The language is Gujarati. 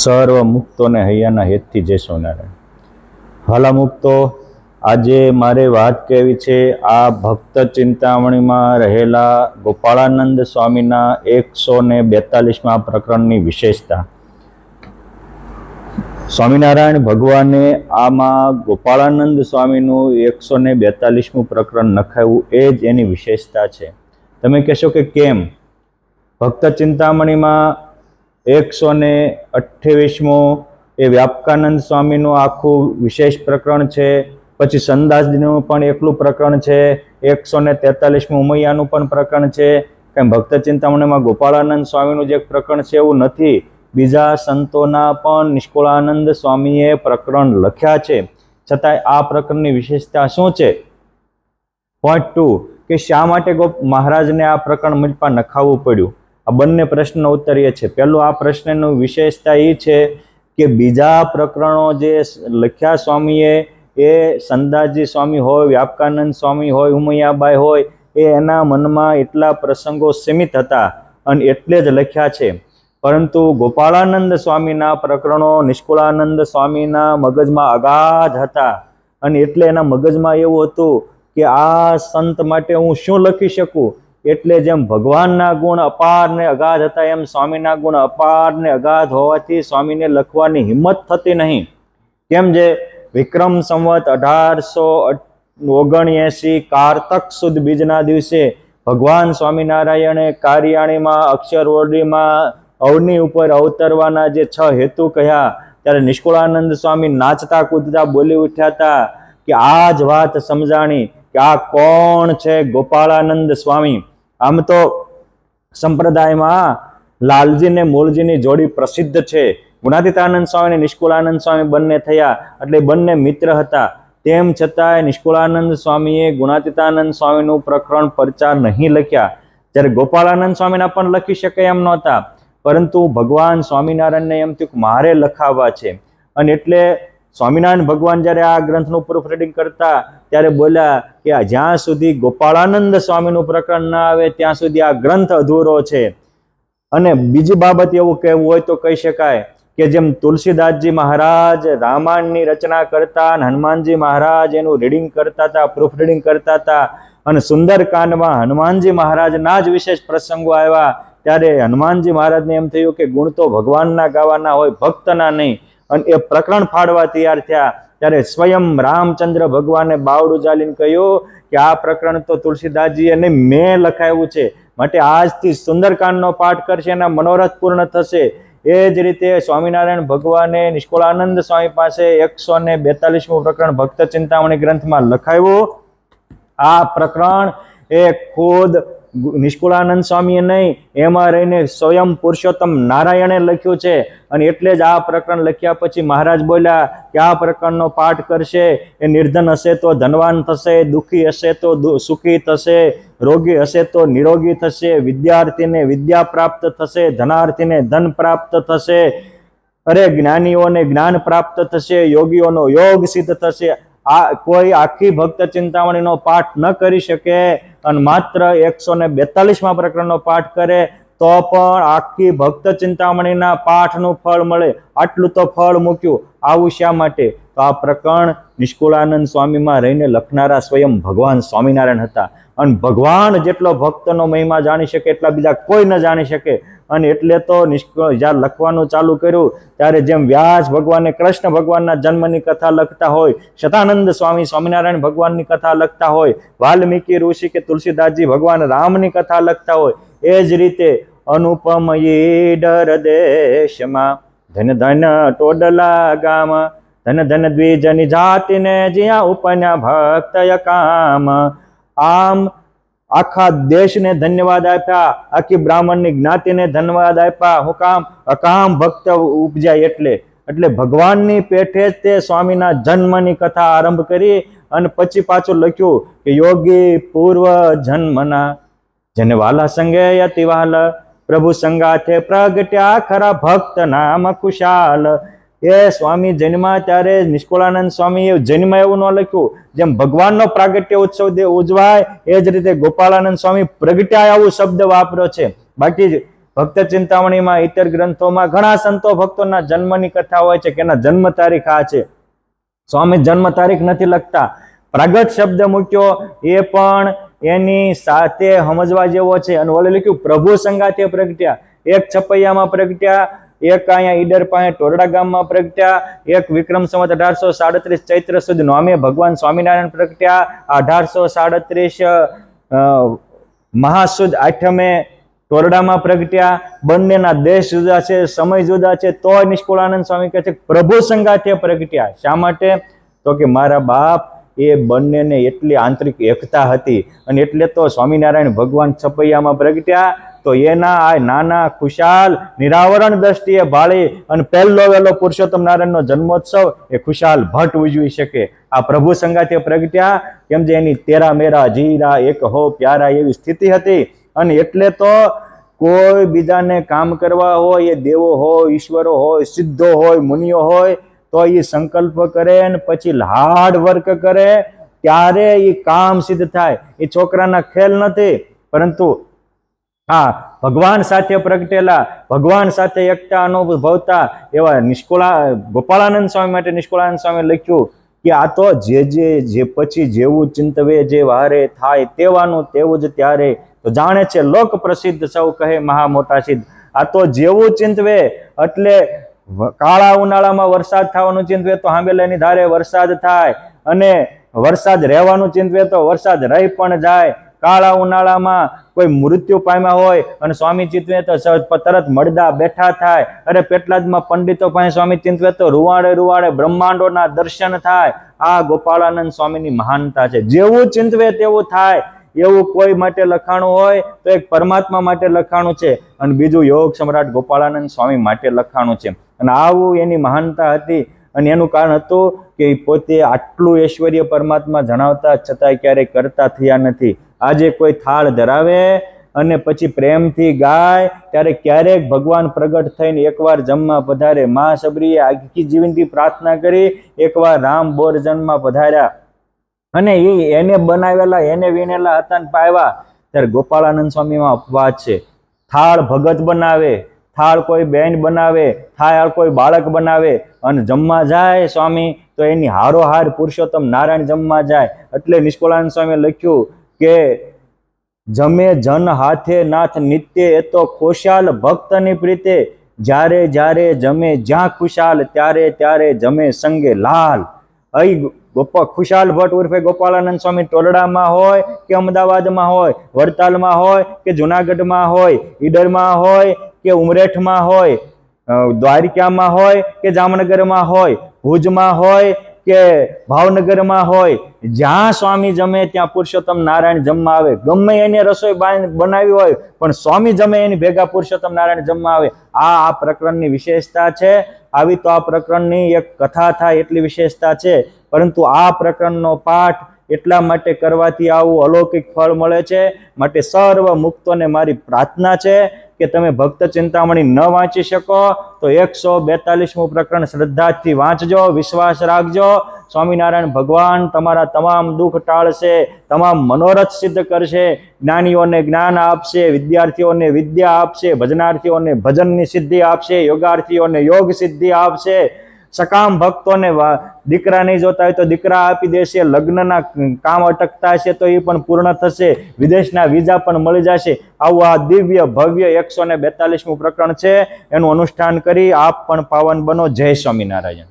સર્વ મુક્તોને હૈયાના હેતથી જય સ્વામિનારાયણ. હાલા મુક્તો, આજે મારે વાત કહેવી છે આ ભક્ત ચિંતામણીમાં રહેલા ગોપાળાનંદ સ્વામીના 142મા પ્રકરણની વિશેષતા. સ્વામિનારાયણ ભગવાને આમાં ગોપાળાનંદ સ્વામીનું 142મું પ્રકરણ લખાવ્યું, એ જ એની વિશેષતા છે. તમે કહેશો કે કેમ? ભક્ત ચિંતામણીમાં 128મો એ વ્યાપકાનંદ સ્વામીનું આખું વિશેષ પ્રકરણ છે. પછી સંદાસજીનું પણ એકલું પ્રકરણ છે. 143મું ઉમૈયાનું પણ પ્રકરણ છે. કંઈ ભક્ત ચિંતામણીમાં ગોપાળાનંદ સ્વામીનું જે પ્રકરણ છે એવું નથી. બીજા સંતોના પણ નિષ્કુળાનંદ સ્વામીએ પ્રકરણ લખ્યા છે. છતાંય આ પ્રકરણની વિશેષતા શું છે? પોઈન્ટ 2 કે શા માટે મહારાજને આ પ્રકરણ મલપા નખાવવું પડ્યું? આ બંને પ્રશ્નનો ઉત્તર એ છે. પહેલો, આ પ્રશ્નની વિશેષતા એ છે કે બીજા પ્રકરણો જે લખ્યા સ્વામીએ, એ સંદાસજી સ્વામી હોય, વ્યાપકાનંદ સ્વામી હોય, ઉમૈયાબાઈ હોય, એ એના મનમાં એટલા પ્રસંગો સીમિત હતા અને એટલે જ લખ્યા છે. પરંતુ ગોપાળાનંદ સ્વામીના પ્રકરણો નિષ્કુળાનંદ સ્વામીના મગજમાં અગાધ હતા અને એટલે એના મગજમાં એવું હતું કે આ સંત માટે હું શું લખી શકું. એટલે જેમ ભગવાનના ગુણ અપાર ને અગાધ હતા, એમ સ્વામીના ગુણ અપાર ને અગાધ હોવાથી સ્વામીને લખવાની હિંમત થતી નહીં. કેમ? જે વિક્રમ સંવત 1879 કારતક સુદ બીજના દિવસે ભગવાન સ્વામિનારાયણે કારિયાણીમાં અક્ષરવર્ડીમાં અવની ઉપર અવતરવાના જે 6 હેતુ કહ્યા, ત્યારે નિષ્કુળાનંદ સ્વામી નાચતા કૂદતા બોલી ઉઠ્યા હતા કે આ જ વાત સમજાણી કે આ કોણ છે? ગોપાળાનંદ સ્વામી. આમ તો સંપ્રદાયમાં લાલજી ને મૂળજીની જોડી પ્રસિદ્ધ છે. ગુણાતીતાનંદ સ્વામી અને નિષ્કુળાનંદ સ્વામી બંને થયા એટલે બંને મિત્ર હતા. તેમ છતાંય નિષ્કુળાનંદ સ્વામીએ ગુણાતીતાનંદ સ્વામીનું પ્રકરણ પ્રચાર નહીં લખ્યા, જ્યારે ગોપાળાનંદ સ્વામીના પણ લખી શકે એમ નહોતા. પરંતુ ભગવાન સ્વામિનારાયણને એમ થયું કે મારે લખાવવા છે. અને એટલે સ્વામિનારાયણ ભગવાન જ્યારે આ ગ્રંથનું પ્રૂફ રીડિંગ કરતા ત્યારે બોલ્યા કે જ્યાં સુધી ગોપાળાનંદ સ્વામીનું પ્રકરણ ના આવે ત્યાં સુધી આ ગ્રંથ અધૂરો છે. અને બીજી બાબત એવું કહેવું હોય તો કહી શકાય કે જેમ તુલસીદાસજી મહારાજ રામાયણની રચના કરતા અને હનુમાનજી મહારાજ એનું રીડિંગ કરતા હતા, પ્રૂફ રીડિંગ કરતા હતા, અને સુંદરકાંડમાં હનુમાનજી મહારાજના જ વિશેષ પ્રસંગો આવ્યા, ત્યારે હનુમાનજી મહારાજને એમ થયું કે ગુણ તો ભગવાનના ગાવાના હોય, ભક્તના નહીં. અને એ પ્રકરણ ફાડવા તૈયાર થયા ત્યારે સ્વયં રામચંદ્ર ભગવાને બાવડું ચાલીને કહ્યું કે આ પ્રકરણ તો તુલસીદાસજી અને મેં લખાવ્યું છે, માટે આજથી સુંદરકાંડનો પાઠ કરશે એના મનોરથ પૂર્ણ થશે. એ જ રીતે સ્વામિનારાયણ ભગવાને નિષ્કુળાનંદ સ્વામી પાસે 142મું પ્રકરણ ભક્ત ચિંતામણી ગ્રંથમાં લખાવ્યું. આ પ્રકરણ એ ખુદ નિષ્કુળાનંદ સ્વામીએ નહીં, એમાં રહીને સ્વયં પુરુષોત્તમ નારાયણે લખ્યું છે. અને એટલે જ આ પ્રકરણ લખ્યા પછી મહારાજ બોલ્યા કે આ પ્રકરણનો પાઠ કરશે એ નિર્ધન હશે તો ધનવાન થશે, દુઃખી હશે તો સુખી થશે, રોગી હશે તો નિરોગી થશે, વિદ્યાર્થીને વિદ્યા પ્રાપ્ત થશે, ધનાર્થીને ધન પ્રાપ્ત થશે, જ્ઞાનીઓને જ્ઞાન પ્રાપ્ત થશે, યોગીઓનો યોગ સિદ્ધ થશે. આ કોઈ આખી ભક્ત ચિંતામણીનો પાઠ ન કરી શકે અને માત્ર 142મા પ્રકરણનો પાઠ કરે તો પણ આખી ભક્ત ચિંતામણીના પાઠનું ફળ મળે. આટલું તો ફળ મૂક્યું. આવું શા માટે? તો આ પ્રકરણ નિષ્કુળાનંદ સ્વામીમાં રહીને લખનારા સ્વયં ભગવાન સ્વામિનારાયણ હતા. અને ભગવાન જેટલો ભક્તનો મહિમા જાણી શકે એટલા બીજા કોઈ ન જાણી શકે. અને એટલે તો જ્યારે લખવાનું ચાલુ કર્યું ત્યારે જેમ વ્યાસ ભગવાને કૃષ્ણ ભગવાનના જન્મની કથા લખતા હોય, શતાનંદ સ્વામી સ્વામિનારાયણ ભગવાનની કથા લખતા હોય, વાલ્મીકી ઋષિ કે તુલસીદાસજી ભગવાન રામની કથા લખતા હોય, એ જ રીતે અનુપમ ઈડર દેશમાં ધન ધન ટોડલા ગામ, ધન ધન દ્વિજની જાતિને જ્યાં ઉપન્યા ભક્તય કામ. આમ આખા દેશને ધન્યવાદ આપ્યા, આખી બ્રાહ્મણની જ્ઞાતિને ધન્યવાદ આપ્યા. હું કામ? અકામ ભક્ત ઉપજાય એટલે ભગવાનની પેઠે જ તે સ્વામીના જન્મની કથા આરંભ કરી અને પછી પાછું લખ્યું કે યોગી પૂર્વ જન્મના જેને વાલા સંગે અતિ વાલ, પ્રભુ સંગાથે પ્રગટ્યા ખરા ભક્ત નામ ખુશાલ. એ સ્વામી જન્મા ત્યારે નિષ્કુળાનંદ સ્વામી જન્મ એવું ન લખ્યું. જેમ ભગવાનનો પ્રાગટ્ય ઉત્સવ ઉજવાય એ જ રીતે ગોપાળાનંદ સ્વામી પ્રગટ્યા આવું શબ્દ વાપર્યો છે. બાકી ભક્ત ચિંતામણીમાં ઇતર ગ્રંથોમાં ઘણા સંતો ભક્તોના જન્મની કથા હોય છે કે એના જન્મ તારીખ આ છે. સ્વામી જન્મ તારીખ નથી લખતા, પ્રગટ શબ્દ મૂક્યો એ પણ એની સાથે સમજવા જેવો છે. અને ઓલે લખ્યું પ્રભુ સંગાથે પ્રગટ્યા, એક છપૈયામાં પ્રગટ્યા, એક અહીંયા ઈડર પાસે ટોરડા ગામમાં પ્રગટ્યા, એક વિક્રમ સંવત 1837 ચૈત્ર સુદ નોમે ભગવાન સ્વામિનારાયણ પ્રગટ્યા, 1837 મહાસુદ આઠમે ટોરડામાં પ્રગટ્યા. બંનેના દેશ જુદા છે, સમય જુદા છે, તો નિષ્કુળાનંદ સ્વામી કહે છે પ્રભુ સંગાથે પ્રગટ્યા. શા માટે? તો કે મારા બાપ એ બંનેને એટલી આંતરિક એકતા હતી અને એટલે તો સ્વામિનારાયણ ભગવાન છપૈયામાં પ્રગટ્યા તો એના આ નાના ખુશાલ નિરાવરણ દ્રષ્ટિએ ભાળી અને પહેલો વહેલો પુરુષોત્તમ નારાયણનો જન્મોત્સવ એ ખુશાલ ભટ્ટ ઉજવી શકે. આ પ્રભુ સંગાથે પ્રગટ્યા કેમ જે એની તેરા મેરા જીરા એક હો પ્યારા એવી સ્થિતિ હતી. અને એટલે તો કોઈ બીજાને કામ કરવા હોય, એ દેવો હોય, ઈશ્વરો હોય, સિદ્ધો હોય, મુનિઓ હોય, તો એ સંકલ્પ કરે ને પછી હાર્ડ વર્ક કરે ત્યારે એ કામ સિદ્ધ થાય. એ છોકરાના ખેલ નથી, પરંતુ આ ભગવાન સાથે પ્રગટેલા, ભગવાન સાથે એકતા અનુભવતા એવા ગોપાળાનંદ સ્વામી માટે નિષ્કુળાનંદ સ્વામી લખ્યું કે આ તો જે પછી જેવું ચિંતવે જે વારે થાય તેવાનું તેવું જ ત્યારે તો જાણે છે લોક પ્રસિદ્ધ સૌ કહે મહા મોટા સિદ્ધ. આ તો જેવું ચિંતવે એટલે કાળા ઉનાળામાં વરસાદ થવાનું ચિંતવે તો હાંબેલાની ધારે વરસાદ થાય, અને વરસાદ રહેવાનું ચિંતવે તો વરસાદ રહી પણ જાય. કાળા ઉનાળામાં કોઈ મૃત્યુ પામ્યા હોય અને સ્વામી ચિંતવે તો તરત મળદા બેઠા થાય. અરે પેટલાદમાં પંડિતો પાસે સ્વામી ચિંતવે તો રૂવાડે રૂવાડે બ્રહ્માંડોના દર્શન થાય. આ ગોપાળાનંદ સ્વામીની મહાનતા છે. જેવું ચિંતવે તેવું થાય એવું કોઈ માટે લખાણું હોય તો એક પરમાત્મા માટે લખાણું છે અને બીજું યોગ સમ્રાટ ગોપાળાનંદ સ્વામી માટે લખાણું છે. અને આવું એની મહાનતા હતી. અને એનું કારણ હતું કે પોતે આટલું ઐશ્વર્ય પરમાત્મા જણાવતા છતાંય ક્યારેય કરતા થયા નથી. આજે કોઈ થાળ ધરાવે અને પછી પ્રેમથી ગાય ત્યારે ક્યારેક ભગવાન પ્રગટ થઈને એકવાર જમવા પધારે. મા સબરીએ આખી જીવનથી પ્રાર્થના કરી, એકવાર રામ બોર જન્મમાં પધાર્યા અને એને બનાવેલા એને વીણેલા હતા ને પાવ્યા. ત્યારે ગોપાળાનંદ સ્વામીમાં અપવાદ છે. થાળ ભગત બનાવે, થાળ કોઈ બેન બનાવે, થાળ કોઈ બાળક બનાવે અને જમવા જાય સ્વામી તો એની હારોહાર પુરુષોત્તમ નારાયણ જમવા જાય. એટલે નિષ્કુળાનંદ સ્વામીએ લખ્યું કે જમે જન હાથે નાથ નિત્ય એ તો ખુશાલ ભક્તની પ્રીતે, જ્યારે જ્યારે જમે જ્યાં ખુશાલ ત્યારે ત્યારે જમે સંગે લાલ. અહીં ખુશાલ ભટ્ટ ઉર્ફે ગોપાળાનંદ સ્વામી ટોરડામાં હોય કે અમદાવાદમાં હોય, વડતાલમાં હોય કે જુનાગઢમાં હોય, ઈડરમાં હોય કે ઉમરેઠમાં હોય, દ્વારકામાં હોય કે જામનગરમાં હોય, ભુજમાં હોય કે ભાવનગરમાં હોય, જ્યાં સ્વામી જમે ત્યાં પુરુષોત્તમ નારાયણ જમવા આવે. ગમે એને રસોઈ બનાવી હોય પણ સ્વામી જમે એની ભેગા પુરુષોત્તમ નારાયણ જમવા આવે. આ પ્રકરણની વિશેષતા છે. આવી તો આ પ્રકરણની એક કથા થાય એટલી વિશેષતા છે. પરંતુ આ પ્રકરણનો પાઠ એટલા માટે કરવાથી આવું અલૌકિક ફળ મળે છે. માટે સર્વ મુક્તોને મારી પ્રાર્થના છે કે તમે ભક્ત ચિંતામણી ન વાંચી શકો તો 142મું પ્રકરણ શ્રદ્ધાથી વાંચજો, વિશ્વાસ રાખજો. સ્વામિનારાયણ ભગવાન તમારા તમામ દુઃખ ટાળશે, તમામ મનોરથ સિદ્ધ કરશે, જ્ઞાનીઓને જ્ઞાન આપશે, વિદ્યાર્થીઓને વિદ્યા આપશે, ભજનાર્થીઓને ભજનની સિદ્ધિ આપશે, યોગાર્થીઓને યોગ સિદ્ધિ આપશે. સકામ ભક્તોને દીકરા નહીં જોતા હોય તો દીકરા આપી દેશે, લગ્નના કામ અટકતા હશે તો એ પણ પૂર્ણ થશે, વિદેશના વિઝા પણ મળી જશે. આવું આ દિવ્ય ભવ્ય 142મું પ્રકરણ છે. એનું અનુષ્ઠાન કરી આપ પણ પાવન બનો. જય સ્વામિનારાયણ.